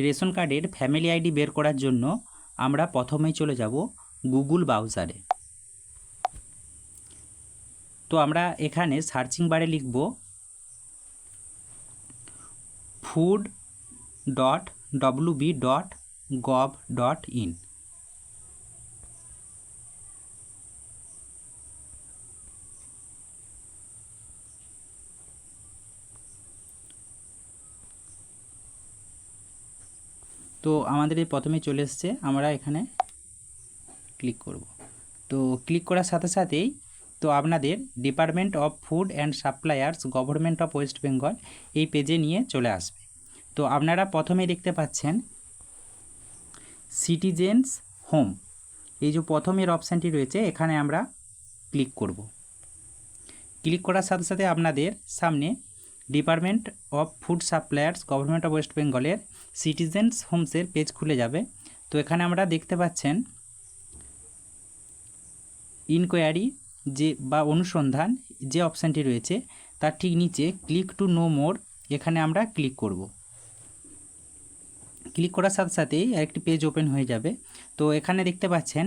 Ration কার্ডের family ID বের করার জন্য আমরা প্রথমেই চলে যাব গুগল ব্রাউজারে। তো আমরা এখানে সার্চিং বারে লিখব food.wb.gov.in। তো আমাদের এই প্রথমেই চলে এসছে, আমরা এখানে ক্লিক করব। তো ক্লিক করার সাথে সাথেই তো আপনাদের department of food and suppliers government of West Bengal এই পেজে নিয়ে চলে আসবে। তো আপনারা প্রথমেই দেখতে পাচ্ছেন সিটিজেন্স হোম, এই যে প্রথমের অপশানটি রয়েছে এখানে আমরা ক্লিক করব। ক্লিক করার সাথে সাথে আপনাদের সামনে department of food suppliers government of West বেঙ্গলের সিটিজেন্স হোমসের পেজ খুলে যাবে। তো এখানে আমরা দেখতে পাচ্ছেন ইনকোয়ারি যে বা অনুসন্ধান যে অপশানটি রয়েছে তার ঠিক নিচে ক্লিক টু নো মোর, এখানে আমরা ক্লিক করব। ক্লিক করার সাথে সাথেই আরেকটি পেজ ওপেন হয়ে যাবে। তো এখানে দেখতে পাচ্ছেন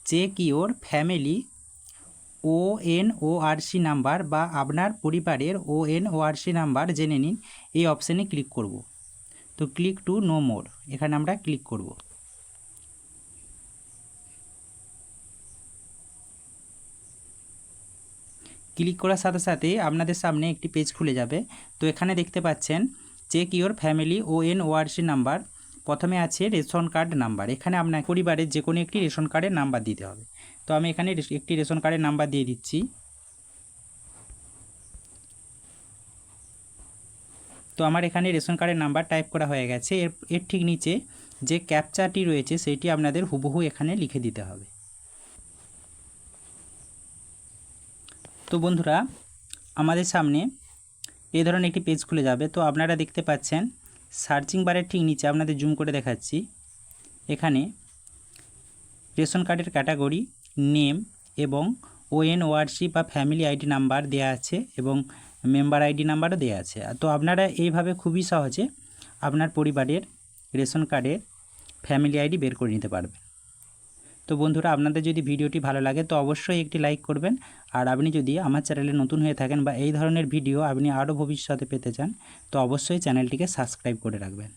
check your family ONORC number বা আপনার পরিবারের ONORC নাম্বার জেনে নিন, এই অপশানে ক্লিক করব। তো ক্লিক টু নো মোর, এখানে আমরা ক্লিক করব। ক্লিক করার সাথে সাথে আপনাদের সামনে একটি পেজ খুলে যাবে। তো এখানে দেখতে পাচ্ছেন check your family ONORC number, প্রথমে আছে রেশন কার্ড নাম্বার, এখানে আপনার পরিবারের যে কোনো একটি রেশন কার্ডের নাম্বার দিতে হবে। তো আমি এখানে একটি রেশন কার্ডের নাম্বার দিয়ে দিচ্ছি। তো আমার এখানে রেশন কার্ডের নাম্বার টাইপ করা হয়ে গেছে। এর ঠিক নিচে যে ক্যাপচাটি রয়েছে সেইটি আপনাদের হুবহু এখানে লিখে দিতে হবে। তো বন্ধুরা, আমাদের সামনে এই ধরনের একটি পেজ খুলে যাবে। তো আপনারা দেখতে পাচ্ছেন সার্চিং বারের ঠিক নিচে আপনাদের জুম করে দেখাচ্ছি, এখানে রেশন কার্ডের ক্যাটাগরি, নেম এবং ONORC বা ফ্যামিলি আইডি নাম্বার দেওয়া আছে এবং মেম্বার আইডি নাম্বারও দেওয়া আছে। তো আপনারা এইভাবে খুবই সহজে আপনার পরিবারের রেশন কার্ডের ফ্যামিলি আইডি বের করে নিতে পারবেন। তো বন্ধুরা, আপনাদের যদি ভিডিওটি ভালো লাগে তো অবশ্যই একটি লাইক করবেন। আর আপনি যদি আমার চ্যানেলে নতুন হয়ে থাকেন বা এই ধরনের ভিডিও আপনি আরও ভবিষ্যতে পেতে চান তো অবশ্যই চ্যানেলটিকে সাবস্ক্রাইব করে রাখবেন।